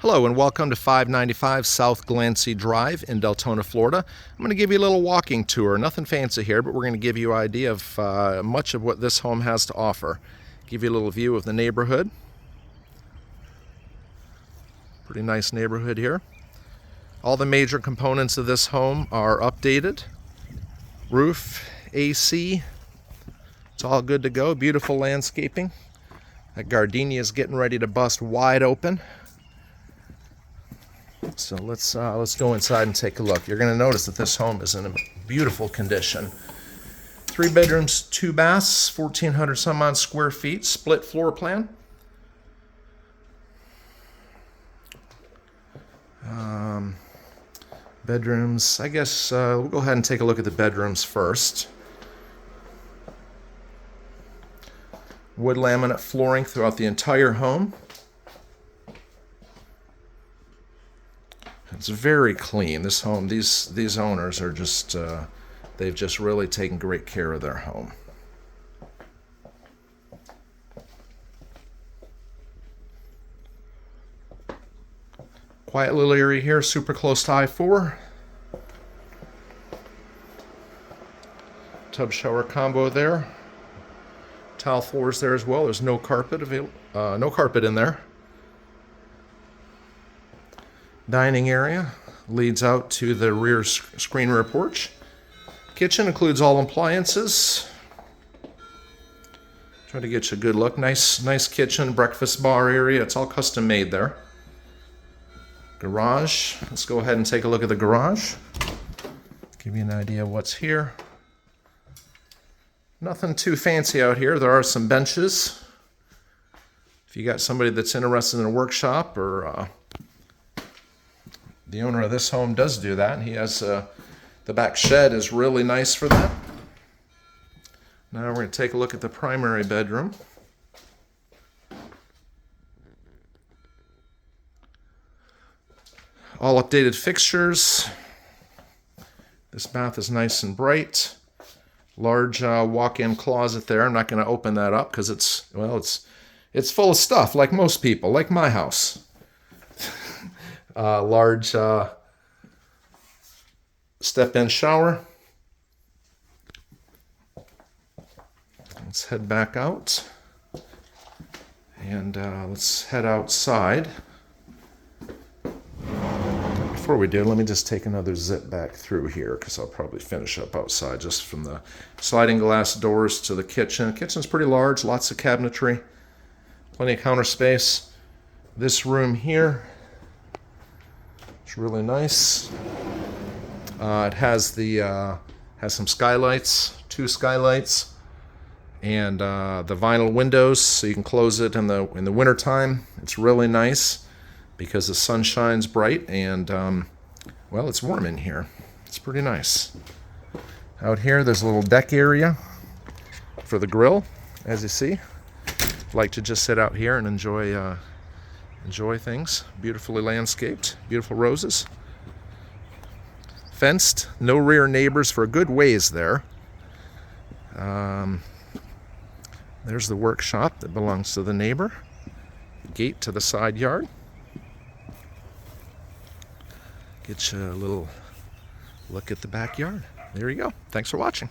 Hello and welcome to 595 South GLANCY Drive in Deltona, Florida. I'm going to give you a little walking tour. Nothing fancy here, but we're going to give you an idea of much of what this home has to offer. Give you a little view of the neighborhood. Pretty nice neighborhood here. All the major components of this home are updated. Roof, AC, it's all good to go. Beautiful landscaping. That gardenia is getting ready to bust wide open. So let's go inside and take a look. You're going to notice that this home is in a beautiful condition. 3 bedrooms, 2 baths, 1,400 some odd square feet, split floor plan. Bedrooms, I guess we'll go ahead and take a look at the bedrooms first. Wood laminate flooring throughout the entire home. It's very clean. This home, these owners are just, they've just really taken great care of their home. Quiet little area here, super close to I-4. Tub shower combo there. Tile floors there as well. There's no carpet in there. Dining area leads out to the rear screen rear porch. Kitchen includes all appliances. Try to get you a good look. Nice kitchen, breakfast bar area. It's all custom made there. Garage. Let's go ahead and take a look at the garage. Give you an idea of what's here. Nothing too fancy out here. There are some benches. If you got somebody that's interested in a workshop, or the owner of this home does do that. He has the back shed is really nice for that. Now we're going to take a look at the primary bedroom. All updated fixtures. This bath is nice and bright. Large walk-in closet there. I'm not going to open that up because it's full of stuff, like most people, like my house. Large step-in shower. Let's head back out and let's head outside. Before we do, let me just take another zip back through here because I'll probably finish up outside just from the sliding glass doors to the kitchen. The kitchen's pretty large, lots of cabinetry, plenty of counter space. This room here, it's really nice. It has some skylights, 2 skylights, and the vinyl windows, so you can close it in the winter time. It's really nice because the sun shines bright, and well, it's warm in here. It's pretty nice. Out here, there's a little deck area for the grill, as you see. I'd like to just sit out here and enjoy things. Beautifully landscaped, beautiful roses. Fenced, no rear neighbors for a good ways there. There's the workshop that belongs to the neighbor. Gate to the side yard. Get you a little look at the backyard. There you go. Thanks for watching.